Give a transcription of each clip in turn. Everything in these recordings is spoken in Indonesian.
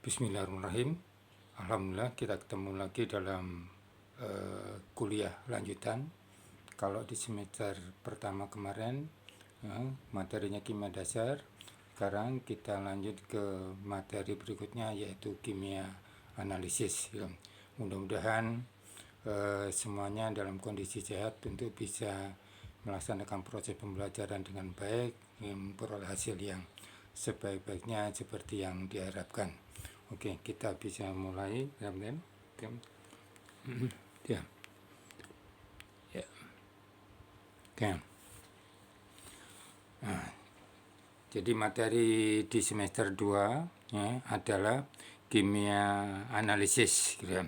Bismillahirrahmanirrahim. Alhamdulillah kita ketemu lagi dalam kuliah lanjutan. Kalau di semester pertama kemarin materinya kimia dasar, sekarang kita lanjut ke materi berikutnya yaitu kimia analisis. Mudah-mudahan semuanya dalam kondisi sehat untuk bisa melaksanakan proses pembelajaran dengan baik, memperoleh hasil yang sebaik-baiknya seperti yang diharapkan. Oke, kita bisa mulai, teman-teman. Ya. Ya. Oke. Nah, jadi materi di semester 2 ya, adalah kimia analisis, gitu.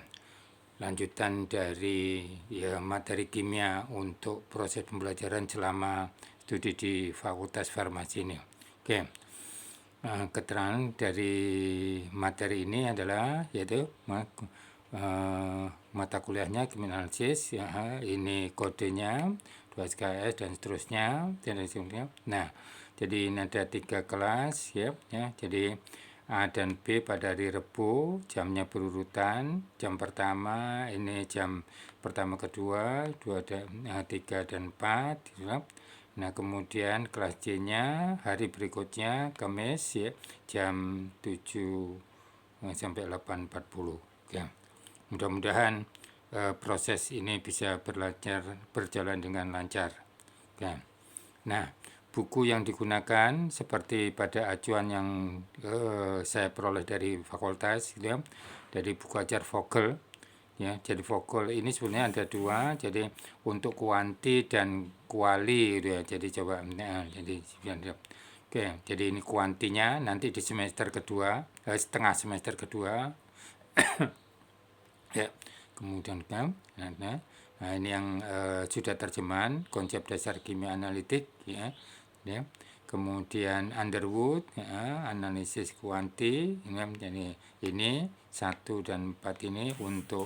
Lanjutan dari materi kimia untuk proses pembelajaran selama studi di Fakultas Farmasi ini. Oke. Keterangan dari materi ini adalah yaitu mata kuliahnya kimia analisis, ya, ini kodenya 2SKS dan seterusnya. Nah, jadi ini ada 3 kelas ya. Jadi A dan B pada hari Rabu, jamnya berurutan. Jam pertama ini jam pertama kedua, 3 dan 4 gitu. Nah, kemudian kelas C-nya hari berikutnya Kamis ya, jam 7 sampai 8.40 ya. Mudah-mudahan proses ini bisa berjalan dengan lancar ya. Nah, buku yang digunakan seperti pada acuan yang saya peroleh dari fakultas gitu ya, dari buku ajar Vogel ya. Jadi Vogel ini sebenarnya ada 2, jadi untuk kuanti dan kuali gitu ya. Jadi coba oke, jadi ini kuantinya nanti di semester kedua, setengah semester kedua ya. Kemudian nah ini yang sudah terjemahan konsep dasar kimia analitik ya. Kemudian Underwood ya, analisis kuanti jadi ini 1 dan 4 ini untuk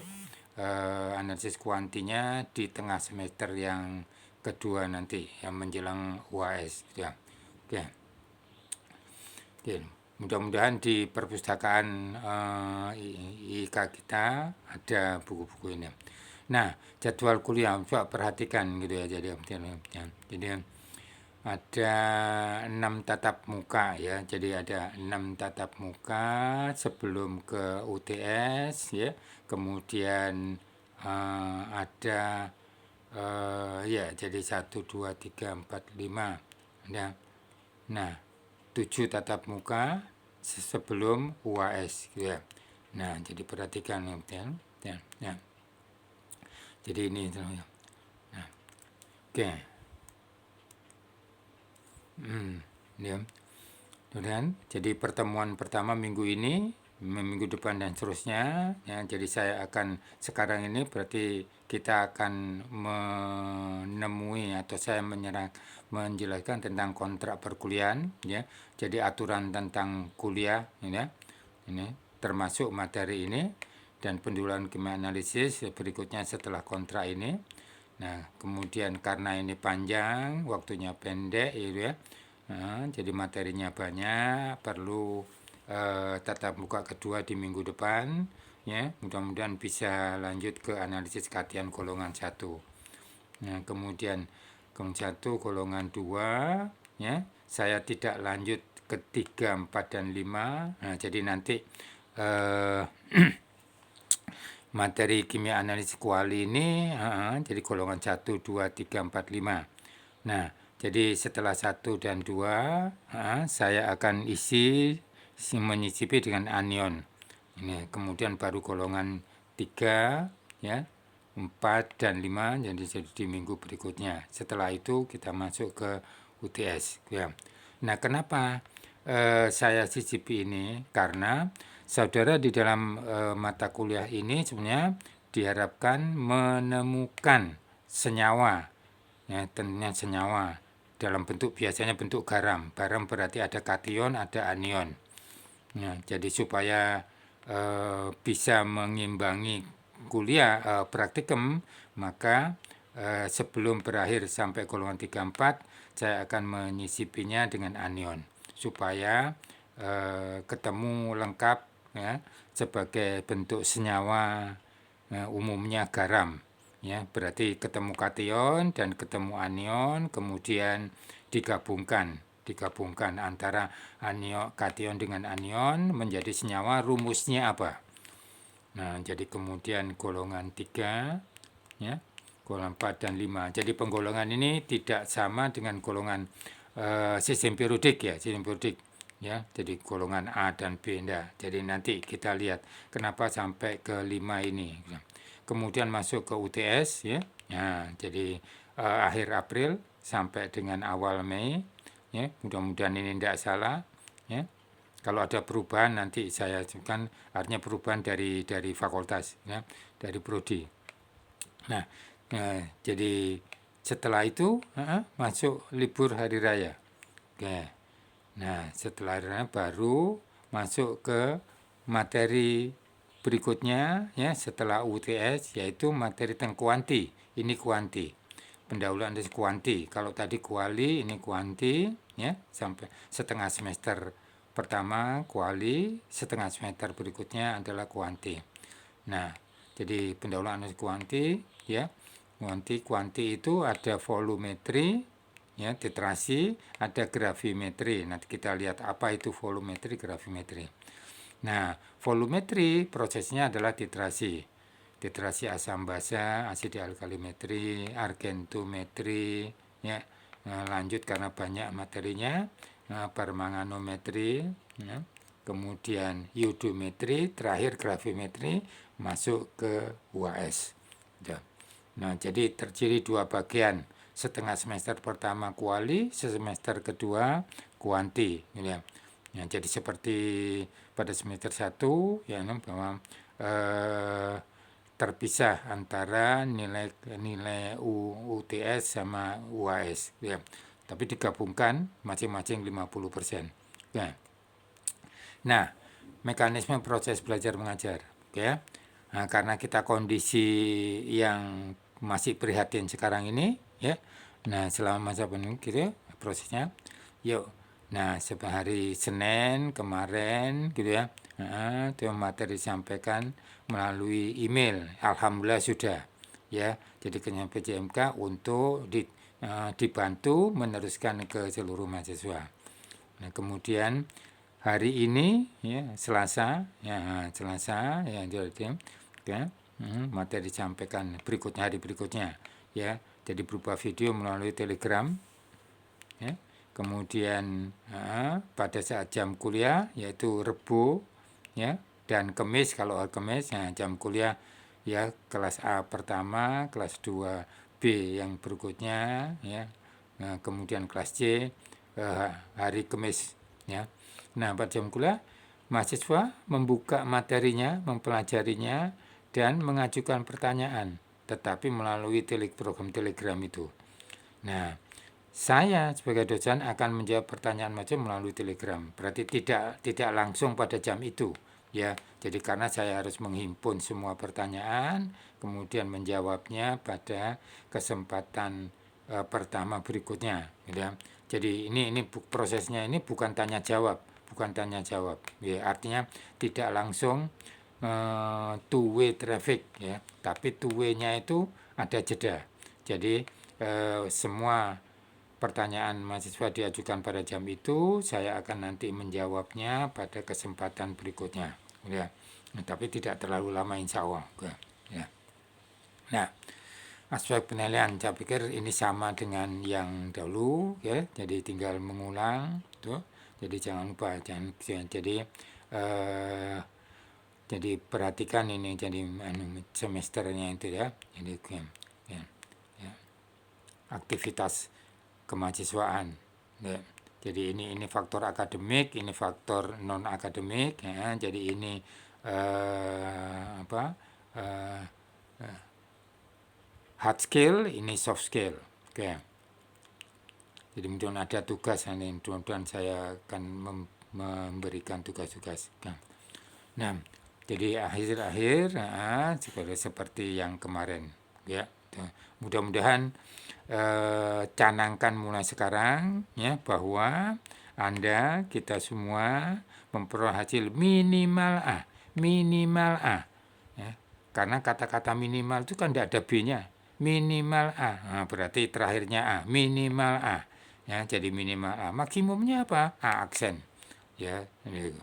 analisis kuantinya di tengah semester yang kedua nanti yang menjelang UAS ya. Oke. Mudah-mudahan di perpustakaan IK kita ada buku-buku ini. Nah, jadwal kuliah coba perhatikan gitu ya. Jadi ada 6 tatap muka ya. Jadi ada 6 tatap muka sebelum ke UTS ya. Kemudian ada ya jadi 1, 2, 3, 4, 5 ya. Nah, 7 tatap muka sebelum UAS gitu ya. Nah, jadi perhatikan ya. Jadi ini ya. Nah, oke. Ya. Kemudian jadi pertemuan pertama minggu ini, minggu depan dan seterusnya ya. Jadi saya akan sekarang ini berarti kita akan menemui atau saya menjelaskan tentang kontrak perkuliahan ya. Jadi aturan tentang kuliah ya. Ini termasuk materi ini dan penduluan kimia analisis berikutnya setelah kontrak ini. Nah, kemudian karena ini panjang, waktunya pendek gitu ya. Nah, jadi materinya banyak, perlu tatap muka kedua di minggu depan ya. Mudah-mudahan bisa lanjut ke analisis katian golongan 1. Nah, kemudian golongan 1, golongan 2 ya. Saya tidak lanjut ke 3, 4 dan 5. Nah, jadi nanti materi kimia analisis kuali ini jadi golongan 1, 2, 3, 4, 5. Nah, jadi setelah 1 dan 2 saya akan menyicipi dengan anion. Ini kemudian baru golongan 3 ya, 4 dan 5 jadi di minggu berikutnya. Setelah itu kita masuk ke UTS ya. Nah, kenapa saya cicipi ini? Karena saudara di dalam mata kuliah ini sebenarnya diharapkan menemukan senyawa ya, tentunya senyawa dalam bentuk biasanya bentuk garam. Garam berarti ada kation, ada anion. Ya, jadi supaya bisa mengimbangi kuliah praktikum, maka sebelum berakhir sampai golongan 3, 4 saya akan menyisipinya dengan anion supaya ketemu lengkap ya, sebagai bentuk senyawa umumnya garam. Ya, berarti ketemu kation dan ketemu anion, kemudian digabungkan antara kation dengan anion menjadi senyawa. Rumusnya apa? Nah, jadi kemudian golongan 3, ya, golongan 4 dan 5. Jadi penggolongan ini tidak sama dengan golongan sistem periodik ya, sistem periodik ya. Jadi golongan A dan B enggak. Jadi nanti kita lihat kenapa sampai ke 5 ini. Kemudian masuk ke UTS ya. Nah, jadi akhir April sampai dengan awal Mei ya. Mudah-mudahan ini tidak salah ya. Kalau ada perubahan nanti saya ajukan, artinya perubahan dari fakultas ya, dari prodi. Nah, jadi setelah itu masuk libur hari raya. Oke. Nah, setelah hari raya baru masuk ke materi berikutnya ya setelah UTS, yaitu materi tentang kuanti. Ini kuanti. Pendahuluan dari kuanti. Kalau tadi kuali, ini kuanti ya, sampai setengah semester pertama kuali, setengah semester berikutnya adalah kuanti. Nah, jadi pendahuluan dari kuanti ya. Kuanti itu ada volumetri ya, titrasi, ada gravimetri. Nanti kita lihat apa itu volumetri, gravimetri. Nah, volumetri prosesnya adalah titrasi. Titrasi asam basa, asid alkalimetri, argentometri, ya. Nah, lanjut karena banyak materinya, permanganometri, ya. Kemudian iodometri, terakhir gravimetri, masuk ke UAS. Ya. Nah, jadi terdiri dua bagian. Setengah semester pertama kuali, semester kedua kuanti. Ya. Ya, jadi seperti pada semester 1 ya, bahwa terpisah antara nilai UTS sama UAS ya. Tapi digabungkan masing-masing 50%. Ya. Nah, mekanisme proses belajar mengajar ya. Nah, karena kita kondisi yang masih prihatin sekarang ini ya. Nah, selama masa pandemi gitu ya, prosesnya. Yuk. Nah, hari Senin kemarin gitu ya. Itu materi disampaikan melalui email. Alhamdulillah sudah ya. Jadi kenyang PJMK untuk dibantu meneruskan ke seluruh mahasiswa. Nah, kemudian hari ini ya Selasa ya jadi ya, materi disampaikan berikutnya hari berikutnya ya, jadi berupa video melalui Telegram ya. Kemudian pada saat jam kuliah yaitu Rebo ya dan Kamis, kalau Kamis ya, jam kuliah ya kelas A pertama, kelas 2 B yang berikutnya ya. Nah, kemudian kelas C hari Kamis ya. Nah, pada jam kuliah mahasiswa membuka materinya, mempelajarinya dan mengajukan pertanyaan, tetapi melalui program Telegram itu. Nah, saya sebagai dosen akan menjawab pertanyaan mahasiswa melalui Telegram. Berarti tidak langsung pada jam itu ya. Jadi karena saya harus menghimpun semua pertanyaan, kemudian menjawabnya pada kesempatan pertama berikutnya ya. Jadi ini prosesnya ini bukan tanya jawab ya, artinya tidak langsung two way traffic ya, tapi two way-nya itu ada jeda. Jadi semua pertanyaan mahasiswa diajukan pada jam itu, saya akan nanti menjawabnya pada kesempatan berikutnya ya. Nah, tapi tidak terlalu lama insya Allah ya. Nah, aspek penilaian saya pikir ini sama dengan yang dahulu ya, jadi tinggal mengulang tuh. Jadi jangan lupa jadi perhatikan ini, jadi semesternya itu ya. Jadi ya, aktivitas kemahasiswaan ya. Jadi ini faktor akademik, ini faktor non akademik ya. Jadi ini hard skill, ini soft skill. Oke. Jadi mudah-mudahan ada tugas, mudah-mudahan saya akan memberikan tugas-tugas. Nah, jadi akhir-akhir seperti yang kemarin ya. Mudah-mudahan canangkan mulai sekarang ya, bahwa Anda, kita semua memperoleh hasil minimal A. minimal A. Ya. Karena kata-kata minimal itu kan tidak ada B-nya. Minimal A. Nah, berarti terakhirnya A. Minimal A. Ya, jadi minimal A. Maksimumnya apa? A aksen. Ya, ini.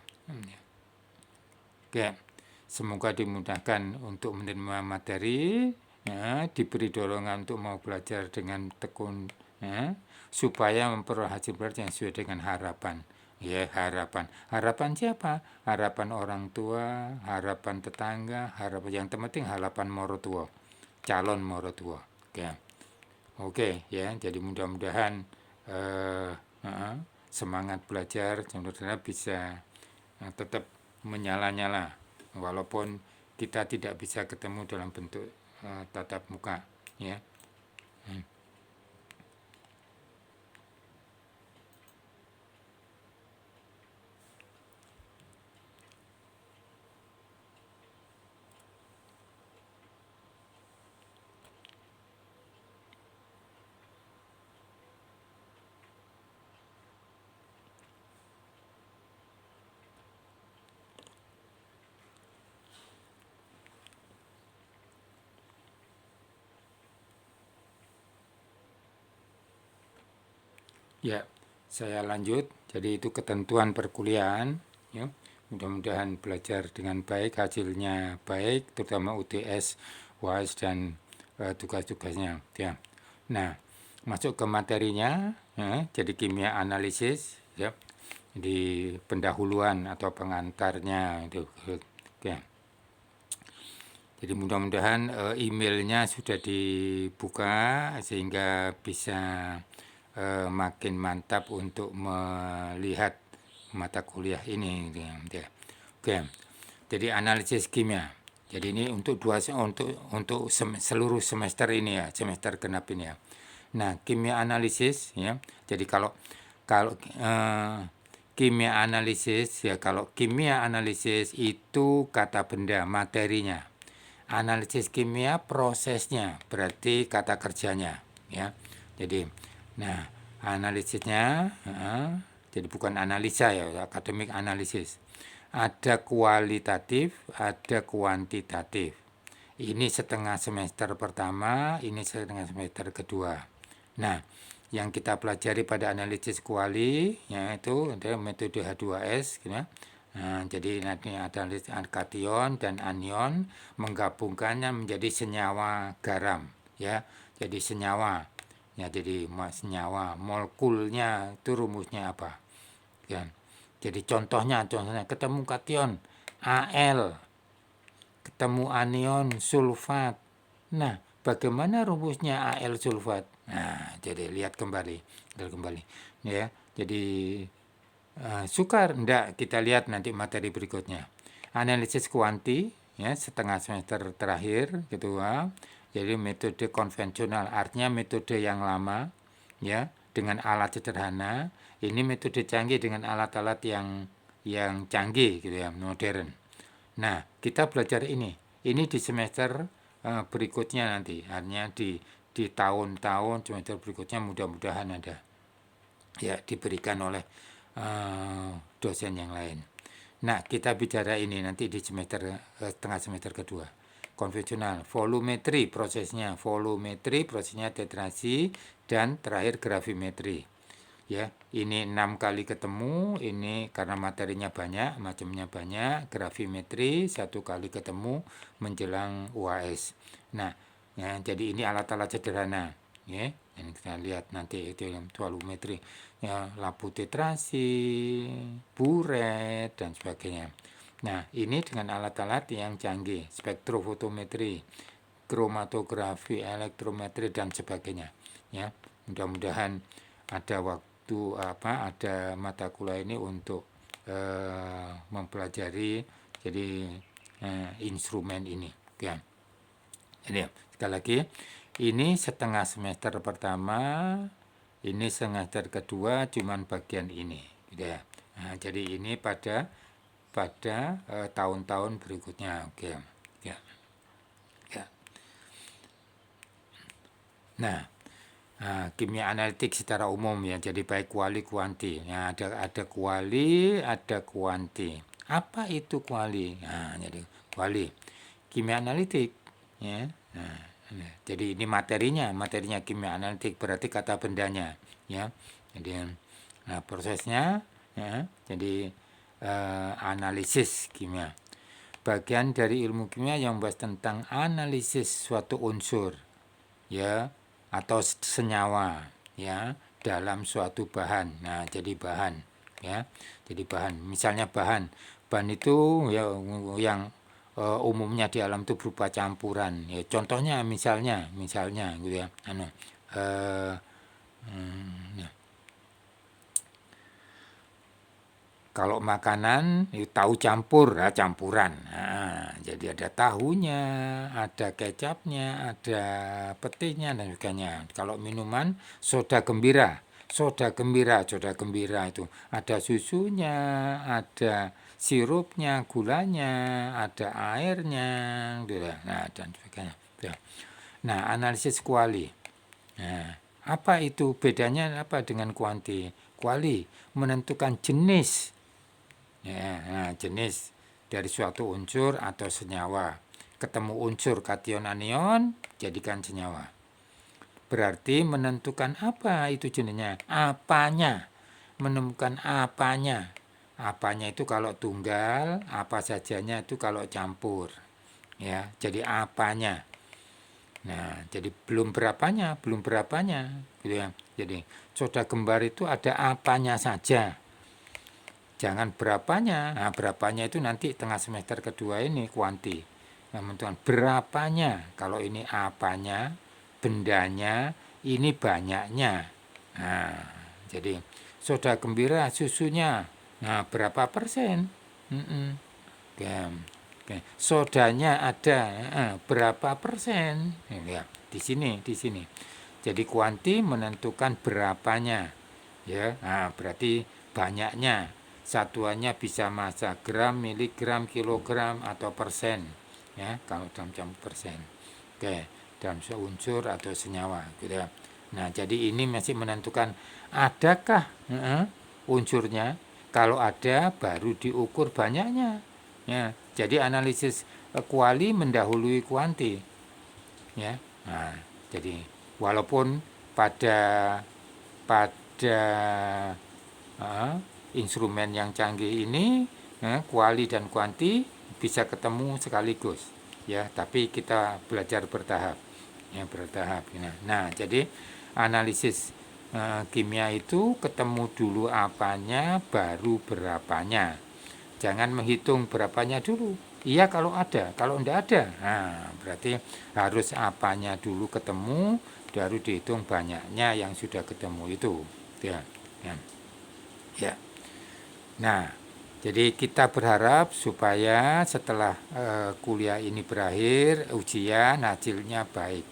Oke. Semoga dimudahkan untuk menerima materi, ya, diberi dorongan untuk mau belajar dengan tekun, ya, supaya memperoleh hasil belajar yang sesuai dengan harapan. Ya, harapan. Harapan siapa? Harapan orang tua, harapan tetangga, harapan yang terpenting harapan morotua, calon morotua. Oke. Oke, ya. Jadi mudah-mudahan eh, semangat belajar, semoga bisa tetap menyala-nyala walaupun kita tidak bisa ketemu dalam bentuk tatap muka, ya. Ya, saya lanjut. Jadi itu ketentuan perkuliahan, ya. Mudah-mudahan belajar dengan baik, hasilnya baik, terutama UTS, UAS dan tugas-tugasnya, ya. Nah, masuk ke materinya, ya. Jadi kimia analisis, ya. Di pendahuluan atau pengantarnya itu, ya. Jadi mudah-mudahan emailnya sudah dibuka sehingga bisa makin mantap untuk melihat mata kuliah ini. Ya. Oke. Jadi analisis kimia. Jadi ini untuk seluruh semester ini ya, semester genap ini ya. Nah, kimia analisis ya. Jadi kalau kalau kimia analisis ya, kalau kimia analisis itu kata benda materinya. Analisis kimia prosesnya, berarti kata kerjanya, ya. Jadi, nah, analisisnya, jadi bukan analisa ya, akademik analisis. Ada kualitatif, ada kuantitatif. Ini setengah semester pertama, ini setengah semester kedua. Nah, yang kita pelajari pada analisis kuali, yaitu ada metode H2S, ya. Nah, jadi nanti ada kation dan anion, menggabungkannya menjadi senyawa garam, ya. Jadi senyawa, ya. Jadi senyawa, molekulnya itu rumusnya apa, ya. Jadi contohnya ketemu kation Al, ketemu anion sulfat. Nah, bagaimana rumusnya Al sulfat? Nah, jadi lihat kembali, ya. Jadi sukar enggak, kita lihat nanti materi berikutnya. Analisis kuanti, ya, setengah semester terakhir gitu, ya. Jadi metode konvensional, artinya metode yang lama, ya, dengan alat sederhana. Ini metode canggih dengan alat-alat yang canggih gitu ya, modern. Nah, kita belajar ini. Ini di semester berikutnya nanti, artinya di tahun-tahun semester berikutnya mudah-mudahan ada, ya, diberikan oleh dosen yang lain. Nah, kita bicara ini nanti di semester tengah semester kedua. Konvensional, volumetri prosesnya, tetrasi, dan terakhir gravimetri. Ya, ini 6 kali ketemu, ini karena materinya banyak, macamnya banyak, gravimetri 1 kali ketemu menjelang UAS. Nah, ya, jadi ini alat-alat sederhana, ya. Yang kita lihat nanti itu yang volumetri, ya, lampu tetrasi, buret dan sebagainya. Nah, ini dengan alat-alat yang canggih, spektrofotometri, kromatografi, elektrometri dan sebagainya, ya. Mudah-mudahan ada ada mata kuliah ini untuk mempelajari jadi instrumen ini, ya. Jadi sekali lagi, ini setengah semester pertama, ini semester kedua cuman bagian ini, gitu ya. Nah, jadi ini pada tahun-tahun berikutnya, oke, ya, ya. Nah, kimia analitik secara umum ya, jadi baik kuali kuanti. Ya, ada kuali, ada kuanti. Apa itu kuali? Nah, jadi kuali kimia analitik, ya. Jadi ini materinya kimia analitik berarti kata bendanya, ya. Jadi prosesnya, ya, jadi analisis kimia. Bagian dari ilmu kimia yang membahas tentang analisis suatu unsur, ya, atau senyawa, ya, dalam suatu bahan. Nah, jadi bahan, ya. Jadi bahan, misalnya bahan itu ya yang umumnya di alam itu berupa campuran. Ya, contohnya misalnya gitu ya. Ya. Kalau makanan itu tahu campur, ya, campuran. Nah, jadi ada tahunya, ada kecapnya, ada petinya dan sebagainya. Kalau minuman soda gembira itu ada susunya, ada sirupnya, gulanya, ada airnya, gitu. Nah, dan sebagainya. Nah, analisis kuali. Nah, apa itu bedanya apa dengan kuanti? Kuali menentukan jenis, ya, nah, jenis dari suatu unsur atau senyawa. Ketemu unsur kation anion, jadikan senyawa. Berarti menentukan apa itu jenisnya, apanya, menemukan apanya. Apanya itu kalau tunggal, apa sajanya itu kalau campur. Ya, jadi apanya. Nah, jadi belum berapanya, gitu ya. Jadi soda gembar itu ada apanya saja. Jangan berapanya. Nah, berapanya itu nanti tengah semester kedua ini kuanti. Nah, menentukan berapanya. Kalau ini apanya, bendanya, ini banyaknya. Nah, jadi soda gembira susunya. Nah, berapa persen? Oke. Oke. Sodanya ada, berapa persen? Ya, di sini. Jadi kuanti menentukan berapanya, ya. Nah, berarti banyaknya. Satuannya bisa massa gram, miligram, kilogram atau persen, ya. Kalau dalam persen. Oke, dalam unsur atau senyawa, gitu ya. Nah, jadi ini masih menentukan adakah unsurnya. Kalau ada, baru diukur banyaknya. Ya, jadi analisis kuali mendahului kuanti, ya. Nah, jadi walaupun pada pada instrumen yang canggih ini, kuali dan kuanti bisa ketemu sekaligus, ya. Tapi kita belajar bertahap, ya, bertahap. Nah, jadi analisis kimia itu ketemu dulu apanya, baru berapanya. Jangan menghitung berapanya dulu. Iya kalau ada, kalau enggak ada, nah berarti harus apanya dulu ketemu, baru dihitung banyaknya yang sudah ketemu itu. Ya, ya, ya. Nah, jadi kita berharap supaya setelah kuliah ini berakhir, ujian hasilnya baik.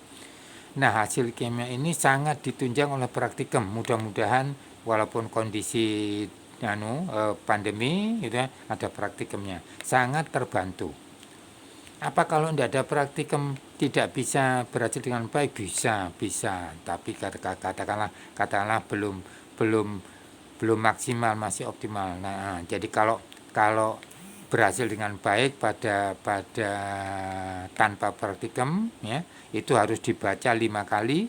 Nah, hasil kimia ini sangat ditunjang oleh praktikum. Mudah-mudahan walaupun kondisi pandemi gitu ya, ada praktikumnya. Sangat terbantu. Apa kalau tidak ada praktikum tidak bisa berhasil dengan baik? Bisa. Tapi katakanlah belum belum maksimal, masih optimal. Nah, jadi kalau berhasil dengan baik pada tanpa praktikum, ya, itu harus dibaca 5 kali,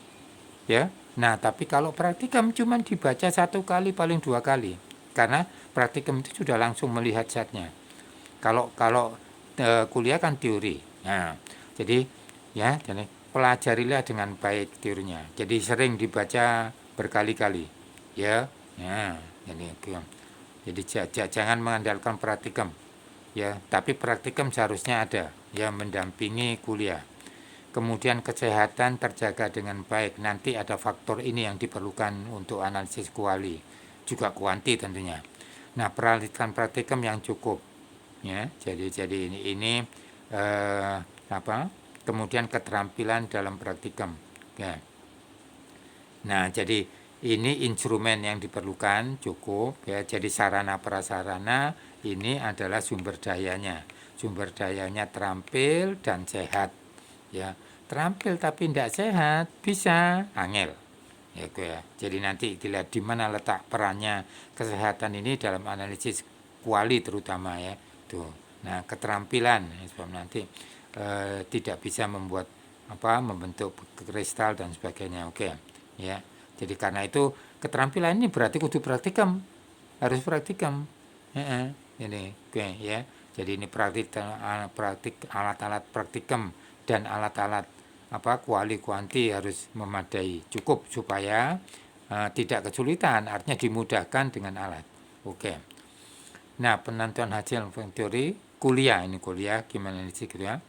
ya. Nah, tapi kalau praktikum cuma dibaca 1 kali, paling 2 kali, karena praktikum itu sudah langsung melihat zatnya. Kalau kuliah kan teori. Nah, jadi ya, jadi pelajarilah dengan baik teorinya. Jadi sering dibaca berkali-kali, ya. Ya, jadi jangan mengandalkan praktikum, ya. Tapi praktikum seharusnya ada, ya, mendampingi kuliah. Kemudian kesehatan terjaga dengan baik. Nanti ada faktor ini yang diperlukan untuk analisis kuali, juga kuanti tentunya. Nah, peralatan praktikum yang cukup, ya. Jadi ini kemudian keterampilan dalam praktikum, ya. Nah, jadi ini instrumen yang diperlukan cukup, ya. Jadi sarana prasarana ini adalah sumber dayanya. Sumber dayanya terampil dan sehat, ya. Terampil tapi tidak sehat bisa angel, ya. Jadi nanti dilihat di mana letak perannya kesehatan ini dalam analisis kuali terutama, ya. itu. Nah, keterampilan sebab nanti tidak bisa membentuk kristal dan sebagainya. Oke, ya. Jadi karena itu keterampilan ini berarti kudu praktikum, harus praktikum. Ini, oke ya. Jadi ini praktik alat-alat praktikum dan alat-alat kuanti harus memadai, cukup supaya tidak kesulitan, artinya dimudahkan dengan alat. Oke. Nah, penentuan hasil teori kuliah gimana sih gitu ya.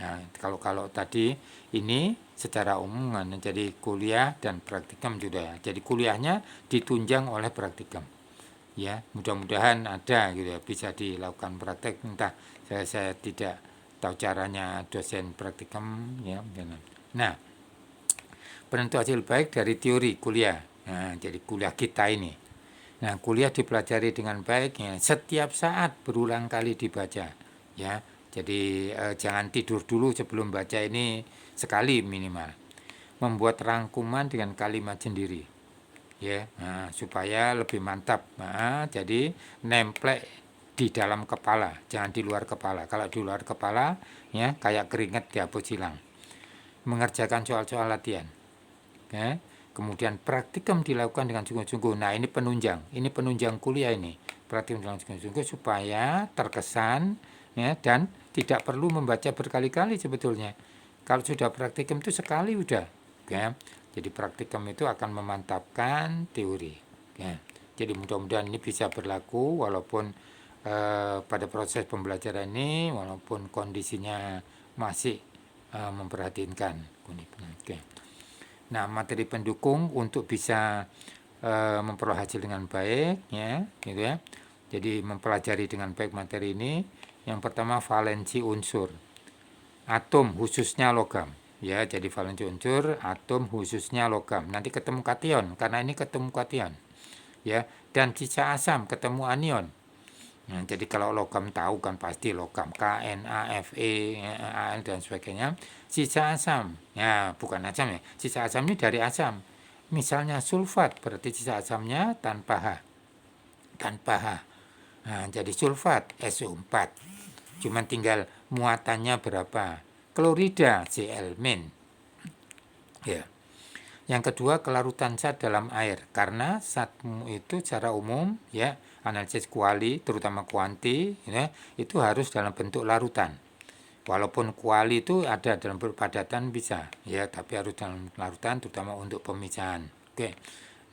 Nah, kalau tadi ini secara umum kan, jadi kuliah dan praktikum juga. Jadi kuliahnya ditunjang oleh praktikum. Ya, mudah-mudahan ada gitu ya, bisa dilakukan praktek. Entah saya tidak tahu caranya dosen praktikum ya. Nah, penentu hasil baik dari teori kuliah. Nah, jadi kuliah kita ini. Nah, kuliah dipelajari dengan baik ya, setiap saat berulang kali dibaca ya. Jadi jangan tidur dulu sebelum baca, ini sekali minimal. Membuat rangkuman dengan kalimat sendiri ya, supaya lebih mantap. Jadi nemplek di dalam kepala, jangan di luar kepala. Kalau di luar kepala ya kayak keringet dihapus hilang. Mengerjakan soal-soal latihan ya. Kemudian praktikum dilakukan dengan sungguh-sungguh. Nah, ini penunjang kuliah ini. Praktikum dengan sungguh-sungguh supaya terkesan ya, dan tidak perlu membaca berkali-kali sebetulnya. Kalau sudah praktikum itu sekali udah ya. Jadi praktikum itu akan memantapkan teori ya. Jadi mudah-mudahan ini bisa berlaku walaupun pada proses pembelajaran ini, walaupun kondisinya masih memperhatikan. Oke. Nah, materi pendukung untuk bisa memperoleh hasil dengan baik ya, gitu ya. Jadi mempelajari dengan baik materi ini. Yang pertama valensi unsur atom khususnya logam ya. Jadi valensi unsur atom khususnya logam. Nanti ketemu kation karena ini ketemu kation ya, dan sisa asam ketemu anion. Nah, jadi kalau logam tahu kan pasti logam KNaFe, Al dan sebagainya. Sisa asam, ya bukan asam ya. Sisa asam ini dari asam. Misalnya sulfat, berarti sisa asamnya tanpa H. Nah, jadi sulfat SO4. Cuman tinggal muatannya berapa. Klorida Cl-. Ya. Yang kedua, kelarutan zat dalam air. Karena zat itu secara umum ya, analisis kuali terutama kuanti ya, itu harus dalam bentuk larutan. Walaupun kuali itu ada dalam padatan bisa ya, tapi harus dalam larutan terutama untuk pemisahan. Oke.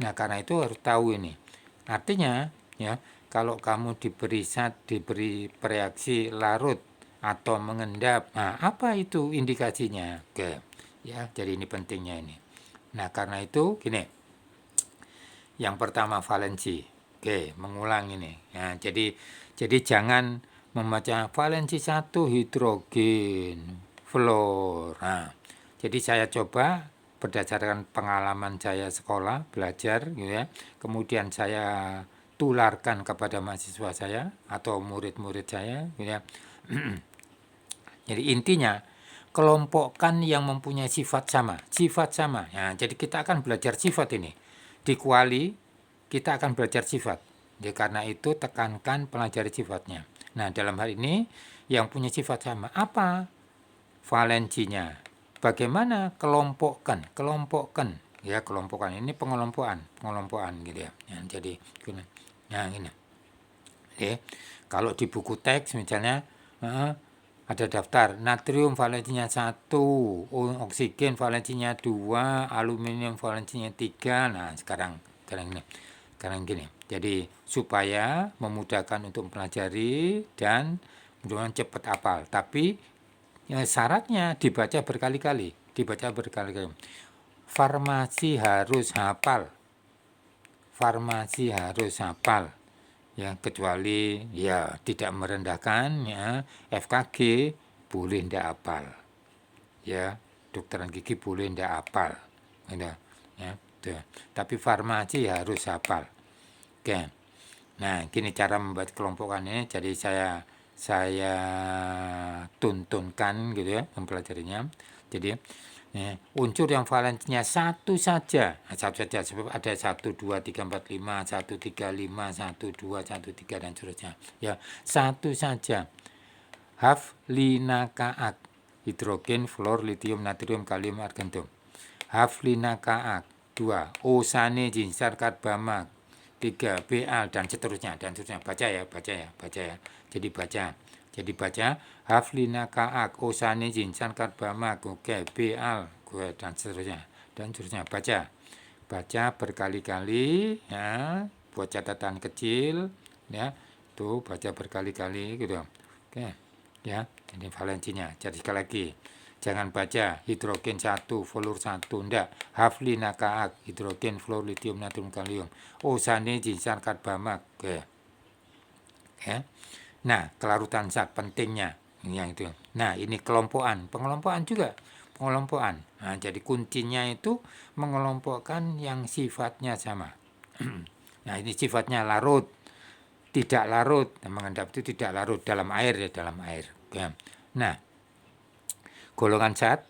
Nah, karena itu harus tahu ini. Artinya ya, kalau kamu diberi reaksi larut atau mengendap, nah apa itu indikasinya? Oke. Ya, jadi ini pentingnya ini. Nah, karena itu gini. Yang pertama valensi. Oke, mengulang ini. Nah, jadi jangan membaca valensi 1 hidrogen, fluor. Nah, jadi saya coba berdasarkan pengalaman saya sekolah, belajar gitu ya. Kemudian saya tularkan kepada mahasiswa saya atau murid-murid saya gitu ya. Jadi intinya kelompokkan yang mempunyai sifat sama. Nah, jadi kita akan belajar sifat ini. Di kuali kita akan belajar sifat. Jadi karena itu tekankan pelajari sifatnya. Nah, dalam hal ini yang punya sifat sama apa? Valensinya. Bagaimana kelompokkan? Ya, kelompokan ini pengelompokan gitu ya. Jadi nah ini. Oke. Kalau di buku teks misalnya ada daftar natrium valensinya 1, oksigen valensinya 2, aluminium valensinya 3. Nah, sekarang gini. Jadi supaya memudahkan untuk mempelajari dan mudah-mudahan cepat hafal. Tapi ya, syaratnya dibaca berkali-kali. Farmasi harus hafal. Ya, kecuali ya tidak merendahkan ya, FKG boleh tidak hafal. Ya, dokteran gigi boleh tidak hafal. Ya, tapi farmasi harus hafal. Oke. Nah, gini cara membuat kelompokannya. Jadi saya tuntunkan gitu ya mempelajarinya. Jadi Ya, unsur yang valensinya satu saja, sebab ada 1, 2, 3, 4, 5, 1, 3, 5, 1, 2, 1, 3 dan seterusnya. Ya, satu saja. Haflinakaak, hidrogen, fluor, litium, natrium, kalium, argentum. Haflinakaak, 2, osane, jinsar, karbama, 3, Bal dan seterusnya dan seterusnya. Baca ya. Jadi baca Haflinakaak, osane, jinsan, karbama, oke, Bal, dan seterusnya. Baca berkali-kali ya, buat catatan kecil ya. Tuh baca berkali-kali gitu. Oke. Ya, ini valensinya. Jadi sekali lagi, jangan baca hidrogen 1, fluor 1, enggak. Haflinakaak, hidrogen, fluor, litium, natrium, kalium. Osane, jinsan, karbama. Oke. Ya. Nah, kelarutan zat pentingnya yang itu. Nah, ini pengelompokan juga. Nah, jadi kuncinya itu mengelompokkan yang sifatnya sama. Nah, ini sifatnya larut, tidak larut. Mengendap itu tidak larut dalam air ya, dalam air. Ya. Nah, golongan zat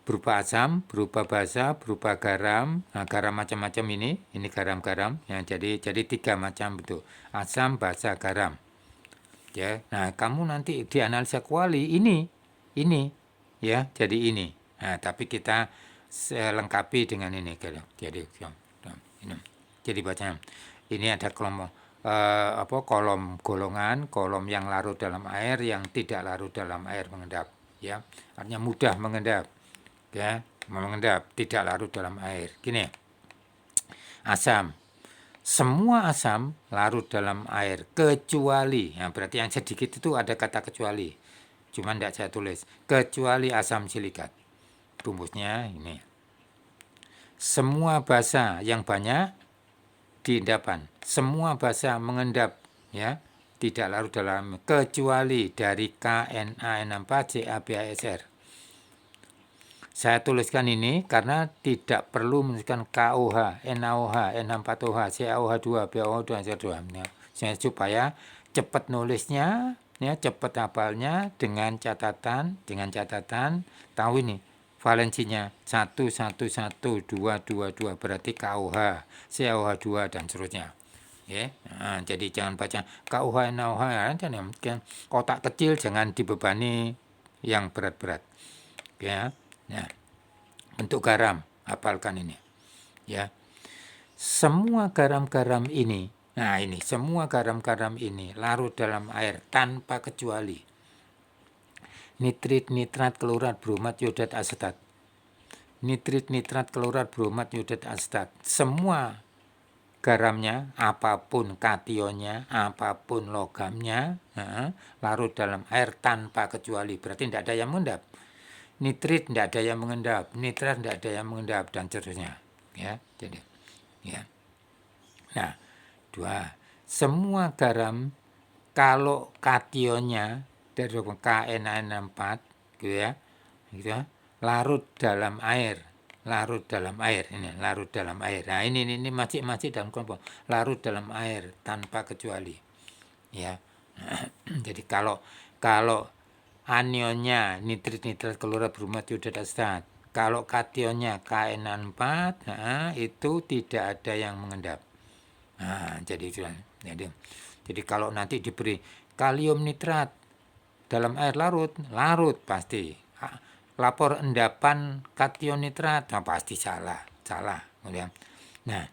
berupa asam, berupa basa, berupa garam. Nah, garam macam-macam ini garam-garam. Ya, jadi 3 macam itu. Asam, basa, garam. Ya, nah kamu nanti di analisa kuali ini ya, jadi ini. Nah, tapi kita lengkapi dengan ini gitu. Jadi baca ini ada kolom golongan, kolom yang larut dalam air, yang tidak larut dalam air mengendap. Ya, artinya mudah mengendap. Ya, mengendap, tidak larut dalam air. Gini, asam. Semua asam larut dalam air kecuali, nah berarti yang sedikit itu ada kata kecuali, cuman tidak saya tulis, kecuali asam silikat. Rumusnya ini. Semua basa yang banyak di endapan, semua basa mengendap ya, tidak larut dalam, kecuali dari KNA-N4 CaBASR. Saya tuliskan ini karena tidak perlu menuliskan KOH, NaOH, N4OH, CaOH2, BaOH2, CaO2. Supaya cepat nulisnya, ya, cepat hafalnya dengan catatan tahu ini valensinya 1, 1, 1, 2, 2, 2 berarti KOH, CaOH2 dan seterusnya. Ya, nah, jadi jangan baca KOH, NaOH, kotak kecil jangan dibebani yang berat-berat. Ya. Nah, untuk garam, hafalkan ini. Ya. Semua garam-garam ini, semua garam-garam ini larut dalam air tanpa kecuali. Nitrit, nitrat, klorat, bromat, yodat, asetat. Nitrit, nitrat, klorat, bromat, yodat, asetat. Semua garamnya, apapun kationnya, apapun logamnya, larut dalam air tanpa kecuali. Berarti tidak ada yang mengendap. Nitrit tidak ada yang mengendap, nitrat tidak ada yang mengendap, dan seterusnya. Ya, jadi, ya. Nah, 2. Semua garam kalau kationnya dari KNA4, gitu ya, larut dalam air, ini larut dalam air. Nah, ini masih dalam kelompok larut dalam air tanpa kecuali. Ya, jadi kalau anionnya nitrit, nitrat, klorat, bromat, yodat, asetat. Kalau kationnya KN4, itu tidak ada yang mengendap. Nah, jadi kalau nanti diberi kalium nitrat dalam air larut pasti. Lapor endapan kation nitrat, pasti salah. Nah,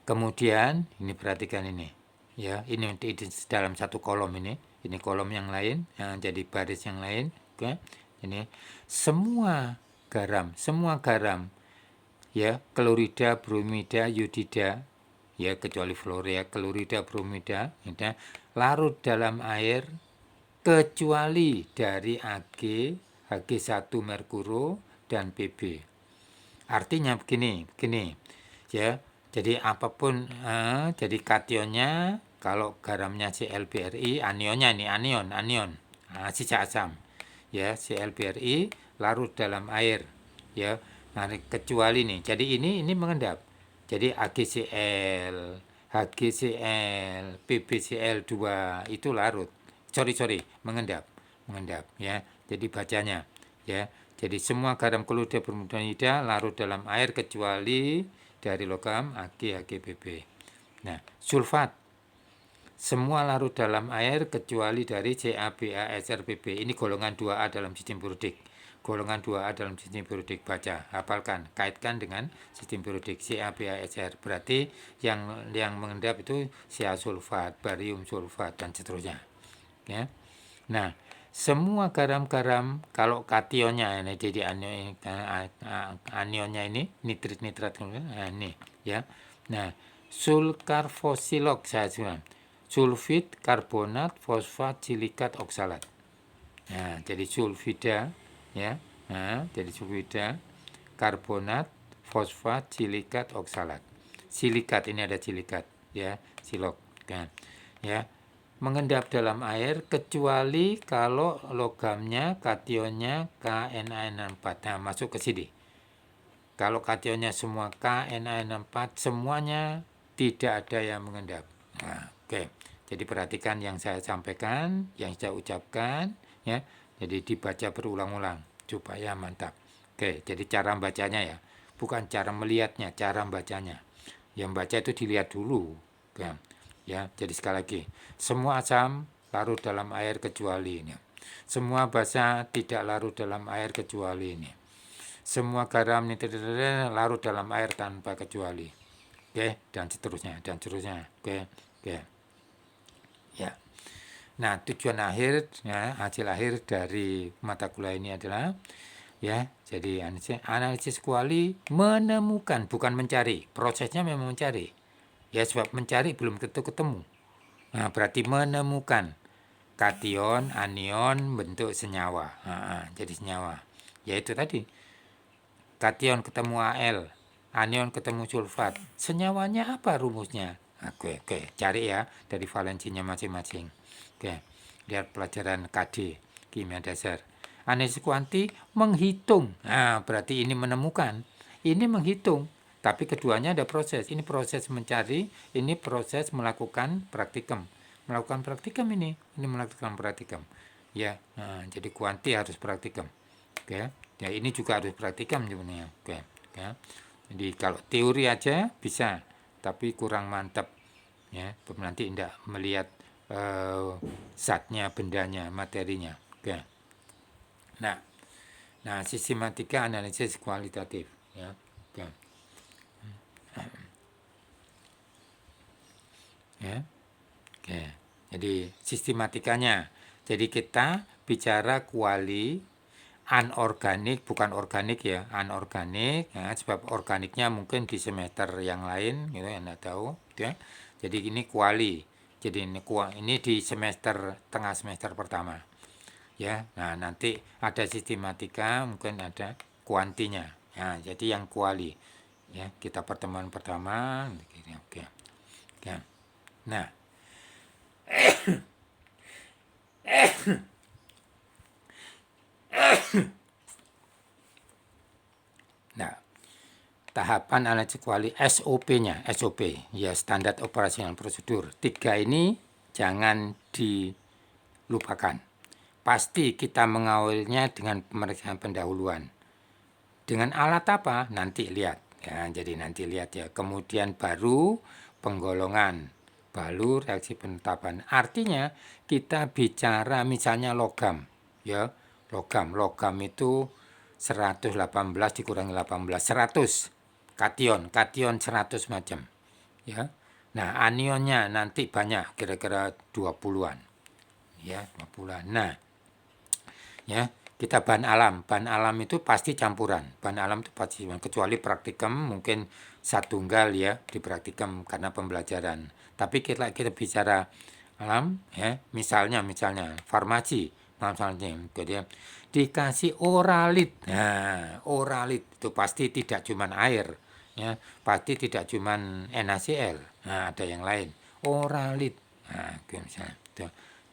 kemudian ini perhatikan ini. Ya, ini dalam satu kolom ini kolom yang lain, jadi baris yang lain. Oke. Ini semua garam ya, klorida, bromida, yodida, ya kecuali fluor ya, klorida, bromida, ya, larut dalam air kecuali dari Ag, Hg1 merkuro dan Pb. Artinya begini ya. Jadi apapun, jadi kationnya, kalau garamnya ClBrI, anionnya ini anion, sisa asam, ya, ClBrI larut dalam air, ya. Nah, kecuali nih, jadi ini mengendap. Jadi AgCl, HgCl, PbCl2 itu larut. Sorry, mengendap, ya. Jadi bacanya, ya. Jadi semua garam kloida bermuanida larut dalam air kecuali dari logam Ag, HgBb. Nah, sulfat semua larut dalam air kecuali dari CaBaSrBb. Ini golongan 2A dalam sistem periodik. Golongan 2A dalam sistem periodik, baca, hafalkan, kaitkan dengan sistem periodik CaBaSr. Berarti yang mengendap itu Ca sulfat, barium sulfat dan seterusnya. Ya. Nah, semua garam-garam kalau kationnya ini jadi anionnya ini nitrit ini ya. Nah, sulkarfosilok saya bilang. Sulfid, karbonat, fosfat, silikat, oksalat. Nah, jadi sulfida ya. Nah, jadi sulfida, karbonat, fosfat, silikat, oksalat. Silikat ini ada silikat ya, silok. Nah, ya. Mengendap dalam air kecuali kalau logamnya kationnya KNaN4. Nah, masuk ke sini. Kalau kationnya semua KNaN4 semuanya tidak ada yang mengendap. Nah, oke. Jadi perhatikan yang saya sampaikan, yang saya ucapkan ya. Jadi dibaca berulang-ulang supaya mantap. Oke, jadi cara bacanya ya. Bukan cara melihatnya, cara bacanya. Yang baca itu dilihat dulu. Oke. Ya, jadi sekali lagi, semua asam larut dalam air kecuali ini. Semua basa tidak larut dalam air kecuali ini. Semua garam nitrit larut dalam air tanpa kecuali. Oke, dan seterusnya, dan seterusnya. Oke, oke. Ya. Nah, tujuan akhir, ya, hasil akhir dari mata kuliah ini adalah, ya, jadi analisis kuali menemukan, bukan mencari. Prosesnya memang mencari. Ya, sebab mencari belum tentu ketemu. Nah, berarti menemukan kation, anion, bentuk senyawa. Jadi senyawa. Yaitu tadi, kation ketemu Al, anion ketemu sulfat. Senyawanya apa rumusnya? Oke, cari ya dari valensinya masing-masing. Oke, lihat pelajaran KD, kimia dasar. Analisis kuanti menghitung. Nah, berarti ini menemukan. Ini menghitung. Tapi keduanya ada proses. Ini proses mencari, ini proses melakukan praktikum. Melakukan praktikum ini melakukan praktikum. Ya, nah, jadi kuanti harus praktikum. Oke, ya ini juga harus praktikum sebenarnya. Oke, ya. Jadi kalau teori aja bisa, tapi kurang mantap. Ya, nanti tidak melihat zatnya, bendanya, materinya. Oke. Nah, sistematika analisis kualitatif. Ya, oke. Ya, oke. Jadi sistematikanya. Jadi kita bicara kuali anorganik, bukan organik ya, anorganik. Ya, sebab organiknya mungkin di semester yang lain, gitu yang tidak tahu. Ya. Jadi ini kuali. Jadi ini di semester tengah semester pertama. Ya, nah nanti ada sistematika, mungkin ada kuantinya. Ya, jadi yang kuali. Ya, kita pertemuan pertama. Oke. Oke. Nah, nah tahapan analisis kuali SOP-nya, SOP ya standar operasional prosedur. 3 ini jangan dilupakan. Pasti kita mengawalnya dengan pemeriksaan pendahuluan. Dengan alat apa? Nanti lihat. Ya, jadi nanti lihat ya. Kemudian baru penggolongan, baru reaksi penetapan. Artinya kita bicara misalnya logam, ya. Logam itu 118 dikurangi 18, 100. Kation 100 macam. Ya. Nah, anionnya nanti banyak, kira-kira 20-an. Ya, 20-an. Nah, ya, kita bahan alam itu pasti campuran, bahan alam itu pasti campuran. Kecuali praktikum mungkin satunggal ya di praktikum karena pembelajaran. Tapi kita bicara alam ya, misalnya farmasi jadi dikasih oralit. Nah, oralit itu pasti tidak cuman air ya, pasti tidak cuman NaCl. Nah, ada yang lain, oralit. Nah, misalnya itu.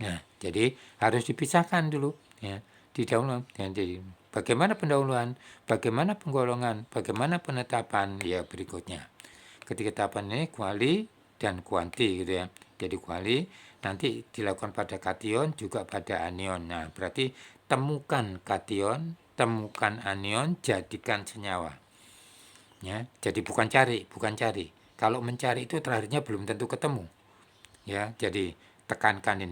Nah, jadi harus dipisahkan dulu ya. Didahulukan. Jadi bagaimana pendahuluan, bagaimana penggolongan, bagaimana penetapan ya berikutnya. Ketika tahapan ini kuali dan kuanti gitu ya. Jadi kuali nanti dilakukan pada kation juga pada anion. Nah, berarti temukan kation, temukan anion, jadikan senyawa. Ya, jadi bukan cari. Kalau mencari itu terakhirnya belum tentu ketemu. Ya, jadi tekankan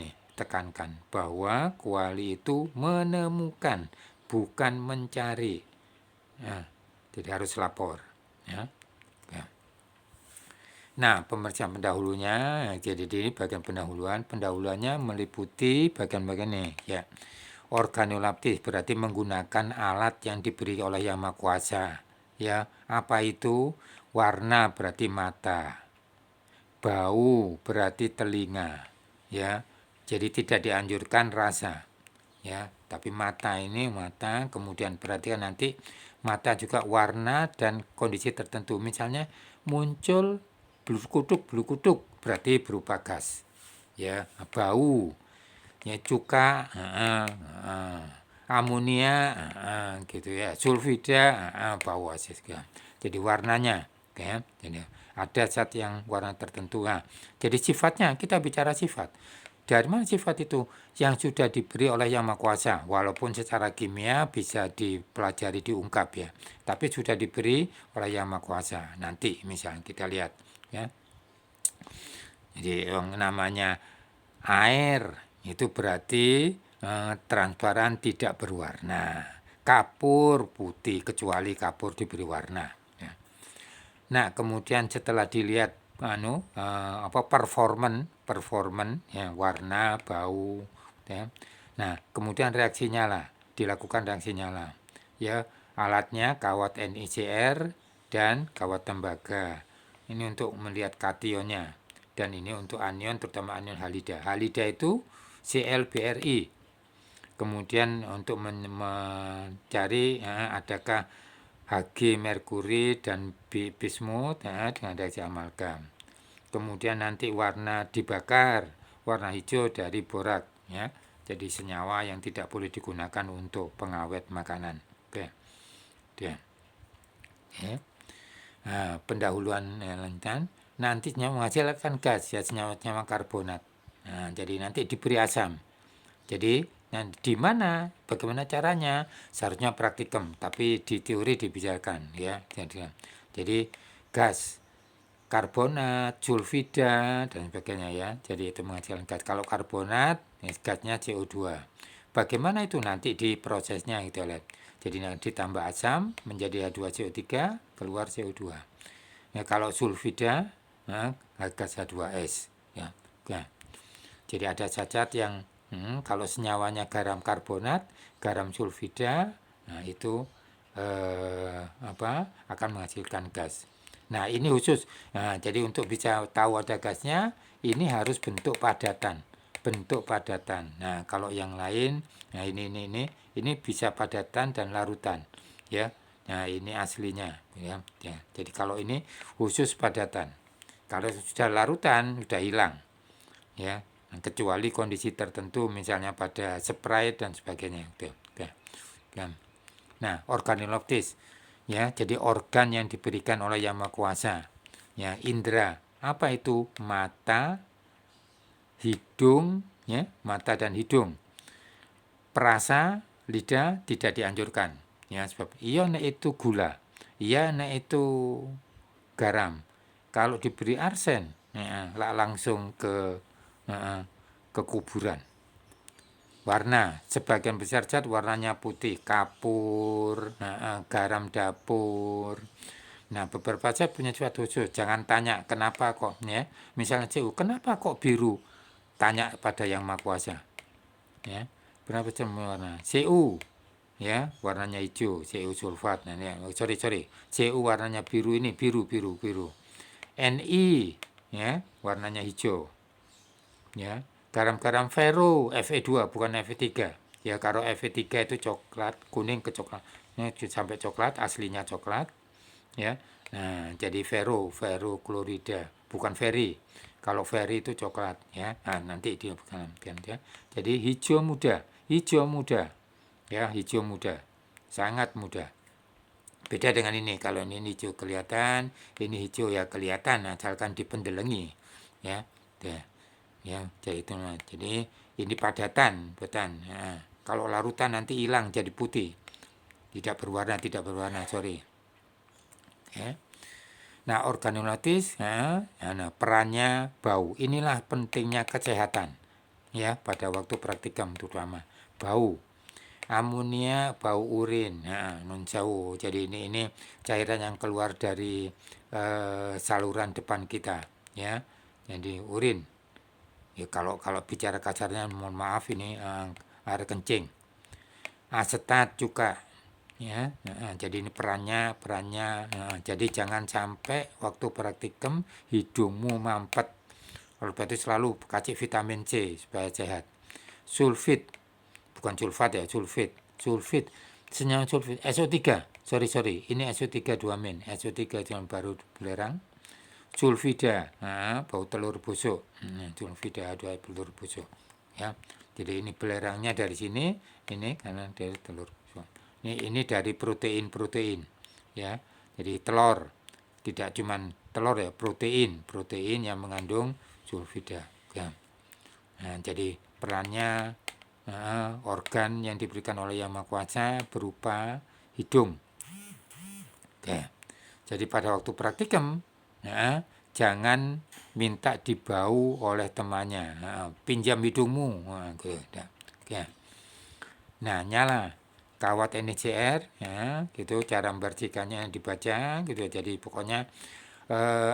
bahwa kuali itu menemukan, bukan mencari. Ya, jadi harus lapor. Ya. Nah, pemeriksaan pendahulunya, jadi ini bagian pendahuluannya meliputi bagian-bagian ini, ya. Organoleptis berarti menggunakan alat yang diberi oleh Yang Maha Kuasa, ya. Apa itu? Warna berarti mata, bau berarti telinga, ya. Jadi tidak dianjurkan rasa, ya. Tapi mata, kemudian perhatikan nanti mata juga warna dan kondisi tertentu, misalnya muncul bulu kuduk berarti berupa gas, ya. Bau, ya, cuka, amonia, gitu ya, sulfida, bau asis, ya. Jadi warnanya, ya. Jadi ada zat yang warna tertentu. Nah, jadi sifatnya, kita bicara sifat. Dari mana sifat itu? Yang sudah diberi oleh Yang Maha Kuasa, walaupun secara kimia bisa dipelajari, diungkap, ya. Tapi sudah diberi oleh Yang Maha Kuasa. Nanti misalnya kita lihat, ya. Jadi yang namanya air itu berarti transparan, tidak berwarna. Kapur putih, kecuali kapur diberi warna, ya. Nah, kemudian setelah dilihat performan, ya, warna, bau, ya. Nah, kemudian reaksinya lah, dilakukan reaksinya lah, ya. Alatnya kawat NiCr dan kawat tembaga. Ini untuk melihat kationnya, dan ini untuk anion, terutama anion halida. Halida itu ClBr. Kemudian untuk mencari adakah Hg merkuri dan bismut, dengan reaksi amalgam. Kemudian nanti warna dibakar, warna hijau dari borak, ya. Jadi senyawa yang tidak boleh digunakan untuk pengawet makanan. Oke. Ya. Ya. Nah, pendahuluan lanjutan nantinya menghasilkan gas, ya, senyawa karbonat. Nah, jadi nanti diberi asam. Jadi di mana, bagaimana caranya? Seharusnya praktikum, tapi di teori dibicarakan, ya. Jadi gas, karbonat, sulfida dan sebagainya, ya. Jadi itu menghasilkan gas. Kalau karbonat, gasnya CO2. Bagaimana itu nanti di prosesnya, gitu, lihat. Jadi ditambah asam menjadi H2CO3, keluar CO2. Ya, kalau sulfida, gas H2S, ya. Ya. Jadi ada zat yang kalau senyawanya garam karbonat, garam sulfida, nah itu akan menghasilkan gas. Nah, ini khusus. Nah, jadi untuk bisa tahu ada gasnya, ini harus bentuk padatan. Nah, kalau yang lain, nah ini bisa padatan dan larutan, ya. Nah, ini aslinya, ya. Jadi kalau ini khusus padatan. Kalau sudah larutan, sudah hilang, ya. Kecuali kondisi tertentu, misalnya pada Sprite dan sebagainya. Nah, organoleptis, ya, jadi organ yang diberikan oleh Yang Maha Kuasa, ya. Indra, apa itu? Mata, hidung, ya, mata dan hidung. Perasa, lidah tidak dianjurkan, ya, sebab iya itu gula, iya itu garam. Kalau diberi arsen, ya, langsung ke kuburan. Warna, sebagian besar zat warnanya putih, kapur, garam dapur. Nah, beberapa zat punya sifat khusus. Jangan tanya kenapa kok, ya. Misalnya CU, kenapa kok biru? Tanya pada Yang Maha Kuasa, ya. Berapa warna? CU, ya, warnanya hijau, CU sulfat. Nah, ya, sorry, CU warnanya biru, ini biru. Ni, ya, warnanya hijau, ya. Garam-garam ferro, Fe2 bukan Fe3. Ya, kalau Fe3 itu coklat, kuning ke coklat. Ini sampai coklat, aslinya coklat, ya. Nah, jadi ferro klorida, bukan feri. Kalau feri itu coklat, ya. Nah, nanti dia bukan, ya. Jadi hijau muda, ya, hijau muda, sangat muda. Beda dengan ini, kalau ini hijau kelihatan, ini hijau ya kelihatan, asalkan dipendelengi, ya. Ya, jadi ini padatan. Nah, kalau larutan nanti hilang jadi putih, tidak berwarna, sorry. Ya. Nah, organoleptis, nah, perannya bau. Inilah pentingnya kesehatan, ya, pada waktu praktikum terutama bau. Amonia, bau urin, nah, non jauh. Jadi ini cairan yang keluar dari saluran depan kita, ya. Jadi urin. Ya, kalau bicara kasarnya, mohon maaf ini air kencing. Asetat juga, ya. Jadi ini perannya jadi jangan sampai waktu praktikum hidungmu mampet. Kalau berarti selalu kasih vitamin C supaya sehat. Sulfit, bukan sulfat ya, sulfit senyawa sulfit, SO3, sorry, ini SO3 2-min, SO3 yang baru belerang. Sulfida, bau telur busuk, sulfida ada telur busuk, ya. Jadi ini belerangnya dari sini, ini karena dari telur busuk. Ini dari protein, ya. Jadi telur, tidak cuman telur ya, protein yang mengandung sulfida, ya. Nah, jadi perannya organ yang diberikan oleh Yang Maha Kuasa berupa hidung. Oke. Jadi pada waktu praktikum, jangan minta dibau oleh temannya. Pinjam hidungmu. Oke. Nah, nyala kawat NICR, ya, gitu. Cara membersihkannya dibaca, gitu. Jadi pokoknya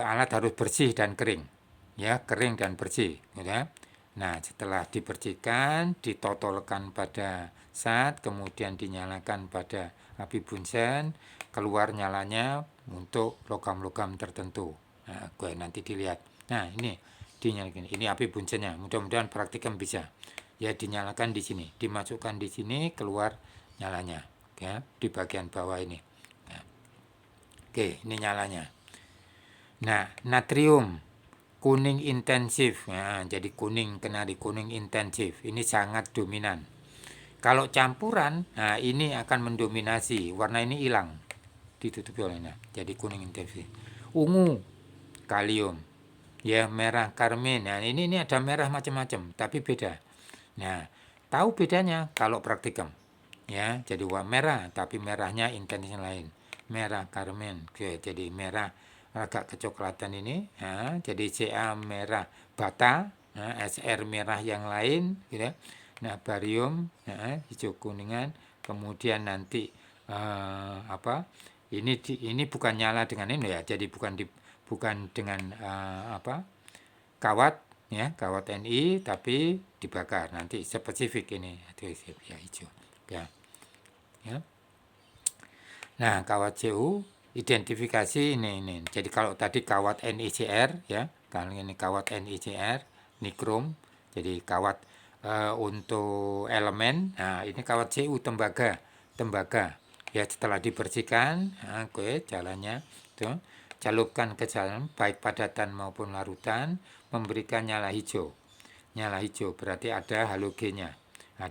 alat harus bersih dan kering, ya, kering dan bersih, gitu. Nah, setelah dibersihkan, ditotolkan pada zat, kemudian dinyalakan pada api bunsen, keluar nyalanya untuk logam-logam tertentu. Nah, gue nanti dilihat. Nah, ini dinyalakan. Ini api bunsennya. Mudah-mudahan praktikum bisa. Ya, dinyalakan di sini, dimasukkan di sini, keluar nyalanya. Ya, di bagian bawah ini. Nah, oke, ini nyalanya. Nah, natrium kuning intensif, nah, jadi kuning kenari, kuning intensif, ini sangat dominan. Kalau campuran, nah ini akan mendominasi, warna ini hilang, ditutupi olehnya, jadi kuning intensif. Ungu, kalium, ya, merah karmin. Nah ini ada merah macam-macam, tapi beda. Nah, tahu bedanya kalau praktikum, ya, jadi warna merah, tapi merahnya intensitas lain. Merah karmin, jadi merah agak kecoklatan ini, ya, jadi Ca merah bata, ya, Sr merah yang lain, gitu ya. Nah, barium, ya, hijau kuningan, kemudian nanti apa? Ini bukan nyala dengan ini ya, jadi bukan dengan apa? Kawat, ya, kawat Ni, tapi dibakar nanti spesifik ini, ya, hijau, ya, ya. Nah, kawat Cu identifikasi ini. Jadi kalau tadi kawat NiCr, ya, kalau ini kawat NiCr, nikrom, jadi kawat untuk elemen. Nah, ini kawat Cu tembaga. Ya, setelah dibersihkan, oke, jalannya tuh, celupkan ke dalam baik padatan maupun larutan, memberikan nyala hijau. Nyala hijau berarti ada halogennya. Ya,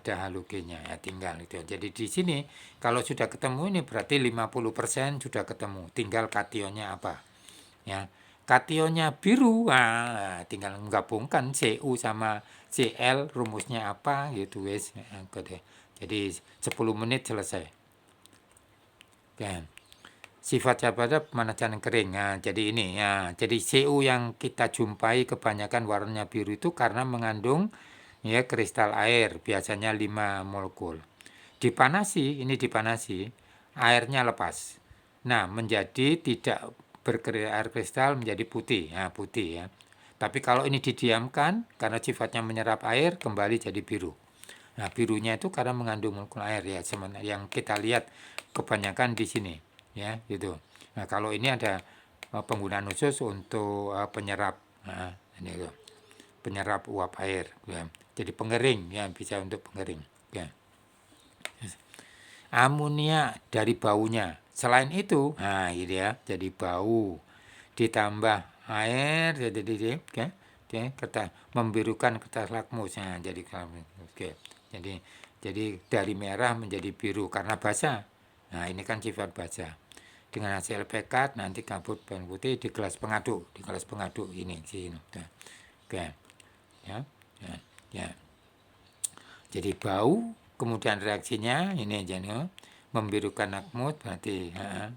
tinggal itu. Jadi di sini kalau sudah ketemu ini berarti 50% sudah ketemu, tinggal kationnya apa, ya. Kationnya biru, tinggal menggabungkan Cu sama Cl, rumusnya apa gitu wes. Jadi 10 menit selesai. Oke. Sifat pada pemanasan kering. Nah, jadi ini ya. Jadi Cu yang kita jumpai kebanyakan warnanya biru itu karena mengandung, ya, kristal air, biasanya 5 molekul. Dipanasi, airnya lepas. Nah, menjadi tidak air kristal, menjadi putih. Nah, putih, ya. Tapi kalau ini didiamkan, karena sifatnya menyerap air, kembali jadi biru. Nah, birunya itu karena mengandung molekul air, ya, yang kita lihat kebanyakan di sini, ya, gitu. Nah, kalau ini ada penggunaan khusus untuk penyerap, ini itu, penyerap uap air, ya. Jadi pengering, ya, bisa untuk pengering, ya. Amonia dari baunya. Selain itu, nah ini ya, jadi bau ditambah air, jadi kertas membirukan kertas lakmus. Nah, jadi oke. Jadi dari merah menjadi biru karena basah. Nah, ini kan sifat basah. Dengan hasil pekat nanti kabut ban putih di gelas pengaduk, ini sini. Oke. Ya. Ya. Ya. Jadi bau, kemudian reaksinya ini aja nih, membirukan akmut berarti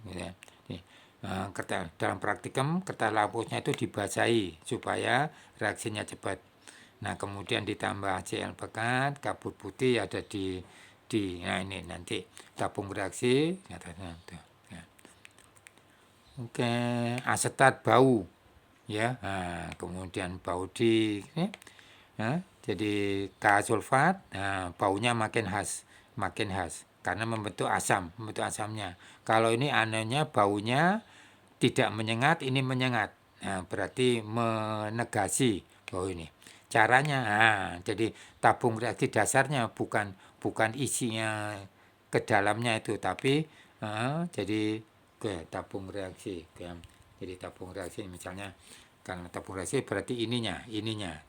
gitu ya. Dalam praktikum kertas lapusnya itu dibasahi supaya reaksinya cepat. Nah kemudian ditambah Cl pekat, kabut putih ada nah ini nanti tabung reaksi. Oke, asetat bau ya. Nah, kemudian bau di ini, jadi K-sulfat, baunya makin khas karena membentuk asamnya. Kalau ini anehnya baunya tidak menyengat, ini menyengat. Nah, berarti menegasi bau ini. Caranya, jadi tabung reaksi dasarnya bukan isinya ke dalamnya itu, tapi jadi ke tabung reaksi. Jadi tabung reaksi misalnya karena tabung reaksi berarti ininya.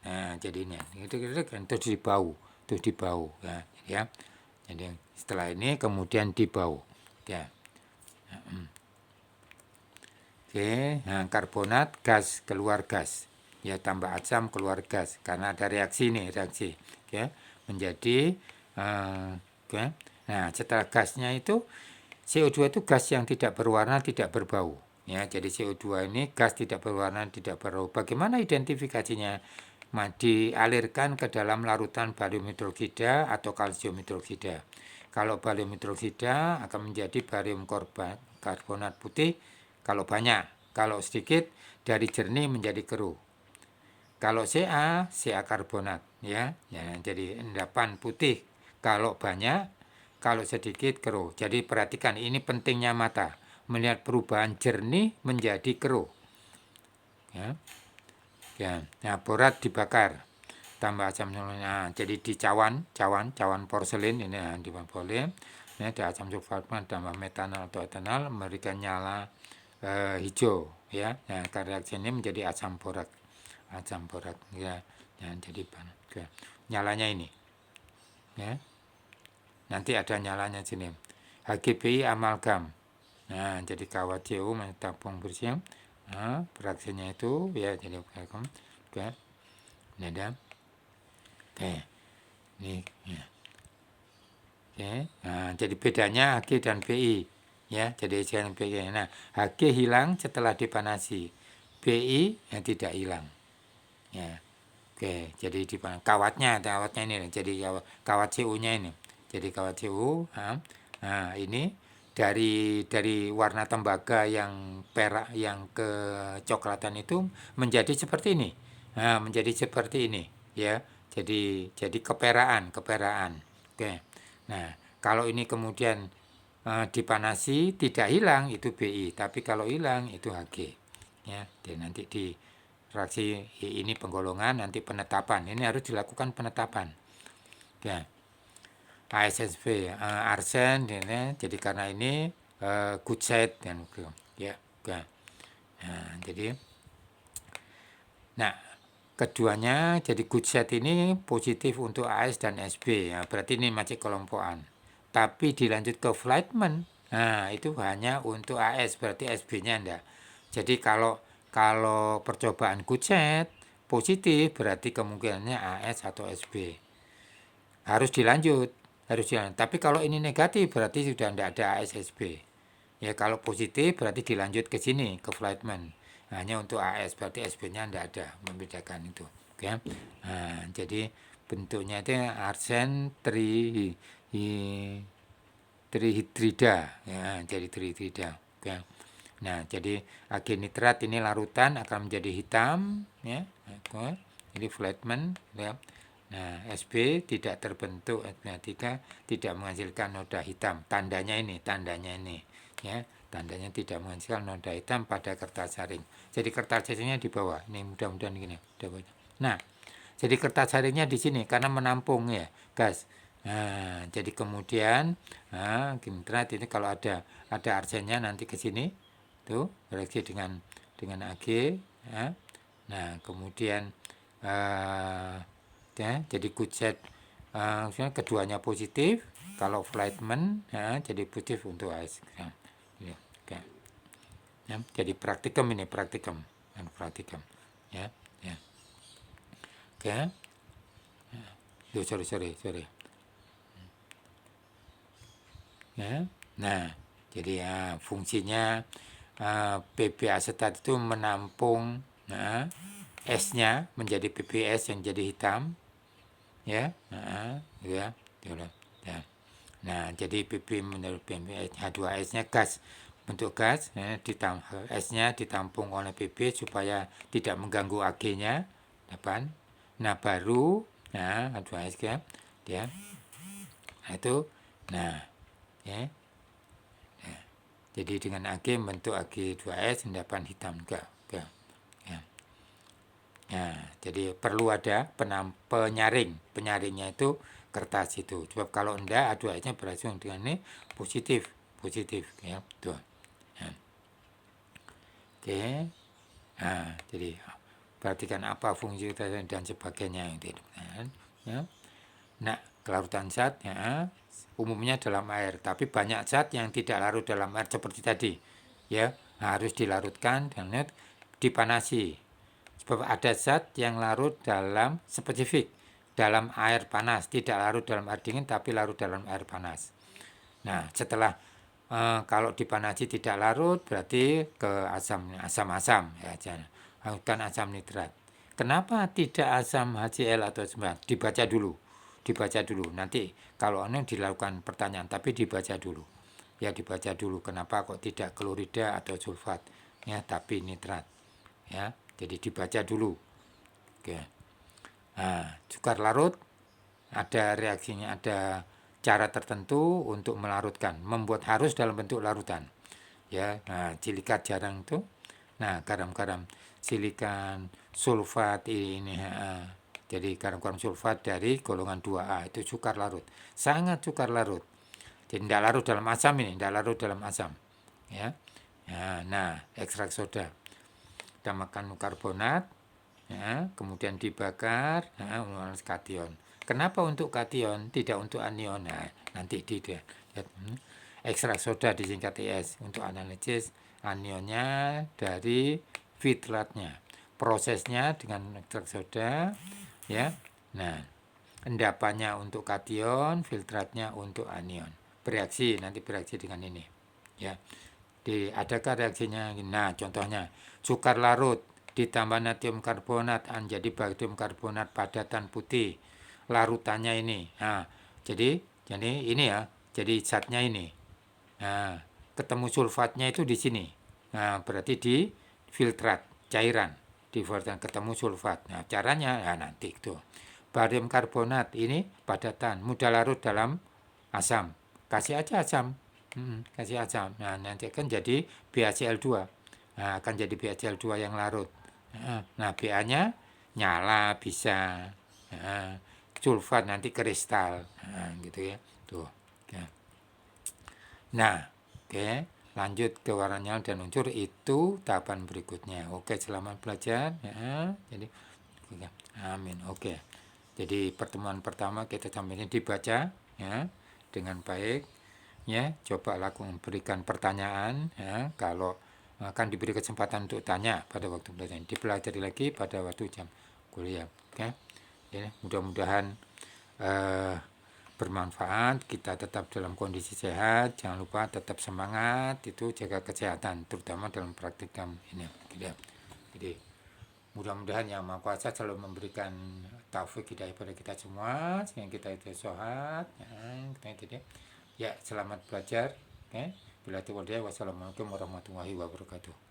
Nah, jadi ini itu di bau ya. Jadi setelah ini kemudian di bau. Ya. Oke, nah karbonat gas keluar gas. Ya tambah asam keluar gas karena ada reaksi oke, menjadi oke. Nah, setelah gasnya itu CO2 itu gas yang tidak berwarna, tidak berbau. Ya, jadi CO2 ini gas tidak berwarna, tidak berbau. Bagaimana identifikasinya? Dialirkan ke dalam larutan barium hidroksida atau kalsium hidroksida. Kalau barium hidroksida akan menjadi barium karbonat putih kalau banyak. Kalau sedikit dari jernih menjadi keruh. Kalau Ca karbonat ya. Jadi endapan putih kalau banyak, kalau sedikit keruh. Jadi perhatikan ini pentingnya mata melihat perubahan jernih menjadi keruh. Ya. Nah, borat dibakar tambah asam sulfat. Nah, jadi di cawan porselin ini boleh. Ya, ada asam sulfat tambah metanol atau etanol memberikan nyala hijau ya. Nah, reaksi ini menjadi asam borat ya. Nah, jadi nyalanya ini ya. Nanti ada nyalanya sini. HGBI amalgam. Nah, jadi kawat CU tabung bersih. Nah, reaksinya itu ya jadi oke. Ini ada. Oke. Ini ya. Oke. Nah, jadi bedanya Hg dan BI ya. Jadi Hg dan BI. Nah, Hg hilang setelah dipanasi. BI yang tidak hilang. Ya. Oke, jadi di kawatnya ini. Jadi kawat CU-nya ini. Jadi kawat CU, nah ini dari warna tembaga yang perak yang kecoklatan itu menjadi seperti ini. Nah, menjadi seperti ini ya. Jadi keperaan. Oke. Nah, kalau ini kemudian dipanasi tidak hilang itu BI, tapi kalau hilang itu Hg. Ya, dan nanti di reaksi ini penggolongan nanti penetapan. Ini harus dilakukan penetapan. Ya. ASSP arsen ini jadi karena ini good side dan ya. Jadi keduanya jadi good side ini positif untuk AS dan SB ya, berarti ini masih kelompokan. Tapi dilanjut ke Flightman, nah itu hanya untuk AS berarti SB-nya enggak. Jadi kalau percobaan good side positif berarti kemungkinannya AS atau SB. Harus dilanjut. Tapi kalau ini negatif berarti sudah tidak ada AS SB. Ya kalau positif berarti dilanjut ke sini ke Flightman. Hanya untuk AS berarti SB-nya tidak ada, membedakan itu. Oke. Nah, jadi bentuknya itu arsen trihidrida ya, jadi trihidrida. Oke. Nah, jadi agenitrat ini larutan akan menjadi hitam ya. Oke. Jadi Flightman ya. Nah, SB tidak terbentuk, SB3 tidak menghasilkan noda hitam. Tandanya ini ya. Tandanya tidak menghasilkan noda hitam pada kertas saring. Jadi kertas saringnya di bawah. Ini mudah-mudahan gini. Nah, jadi kertas saringnya di sini karena menampung ya gas. Nah, jadi kemudian ginitrat ini kalau ada arsennya nanti ke sini tuh reaksi dengan Ag ya. Nah, kemudian ya, jadi kucet keduanya positif. Kalau Flightman ya, jadi positif untuk AS. Ya, oke. Ya, jadi praktikum ya. Oke. Sorry. Ya. Nah, jadi ya, fungsinya PP asetat itu menampung esnya menjadi PPS yang jadi hitam, ya, gitu ya, gitu loh. Ya. Nah, jadi PP menurut PP H2S-nya gas, bentuk gas, esnya ditampung oleh PP supaya tidak mengganggu Ag-nya, depan. Nah, baru, nah H2S ya, dia, nah itu, nah, ya. Jadi dengan Ag bentuk Ag2S endapan hitam enggak. Ya. Nah, jadi perlu ada penyaring. Penyaringnya itu kertas itu. Sebab kalau enggak H2S-nya beracun dengan ini positif, positif ya. Tuh. Ya. Oke. Nah, jadi perhatikan apa fungsi dan sebagainya gitu. Ya. Nah, kelarutan zat ya, umumnya dalam air, tapi banyak zat yang tidak larut dalam air seperti tadi. Ya, harus dilarutkan dan dipanasi. Sebab ada zat yang larut dalam spesifik dalam air panas, tidak larut dalam air dingin tapi larut dalam air panas. Nah, setelah kalau dipanasi tidak larut berarti ke asam-asam ya, bukan asam nitrat. Kenapa tidak asam HCl atau sembilan? Dibaca dulu. Nanti kalau dilakukan pertanyaan, tapi dibaca dulu. Ya dibaca dulu kenapa kok tidak klorida atau sulfat ya, tapi nitrat. Ya, jadi dibaca dulu. Oke. Nah, sukar larut ada reaksinya, ada cara tertentu untuk melarutkan, membuat harus dalam bentuk larutan. Ya, nah, silikat jarang itu. Nah, garam-garam silikan sulfat ini, jadi garam-garam sulfat dari golongan 2A itu sukar larut, sangat sukar larut. Jadi tidak larut dalam asam ini, tidak larut dalam asam. Ya, nah ekstrak soda, kita makan karbonat, ya, kemudian dibakar, mengeluarkan kation. Kenapa untuk kation, tidak untuk anion? Nah, nanti lihat. Ekstrak soda disingkat ES untuk analisis anionnya dari filtratnya. Prosesnya dengan ekstrak soda, ya. Nah, endapannya untuk kation, filtratnya untuk anion. Bereaksi, nanti bereaksi dengan ini, ya. Adakah reaksinya? Nah, contohnya sukar larut ditambah natrium karbonat jadi barium karbonat padatan putih. Larutannya ini. Nah, jadi ini ya, jadi zatnya ini. Nah, ketemu sulfatnya itu di sini. Nah, berarti di filtrat cairan, di filtrat ketemu sulfat. Nah, caranya ya nanti itu. Barium karbonat ini padatan, mudah larut dalam asam. Kasih aja asam. Kasih asam. Nah, nanti akan jadi BaCl2. Nah, akan jadi BaCl2 yang larut. Nah, BA-nya nyala bisa. Nah, sulfat nanti kristal. Nah, gitu ya. Tuh. Ya. Nah, oke, lanjut ke warna nyala dan unsur itu tahapan berikutnya. Oke, selamat belajar. Ya, jadi, amin. Oke, jadi pertemuan pertama kita sampaikan dibaca ya dengan baik. Ya, coba lakukan berikan pertanyaan. Ya, kalau akan diberi kesempatan untuk tanya pada waktu belajar, dipelajari lagi pada waktu jam kuliah. Oke, ya, mudah-mudahan eh, bermanfaat, kita tetap dalam kondisi sehat, jangan lupa tetap semangat, itu jaga kesehatan, terutama dalam praktikum ini. Jadi mudah-mudahan Yang Maha Kuasa selalu memberikan taufik hidayah pada kita semua, sehingga kita itu sehat. Ya, selamat belajar. Bila itu wassalamualaikum warahmatullahi wabarakatuh.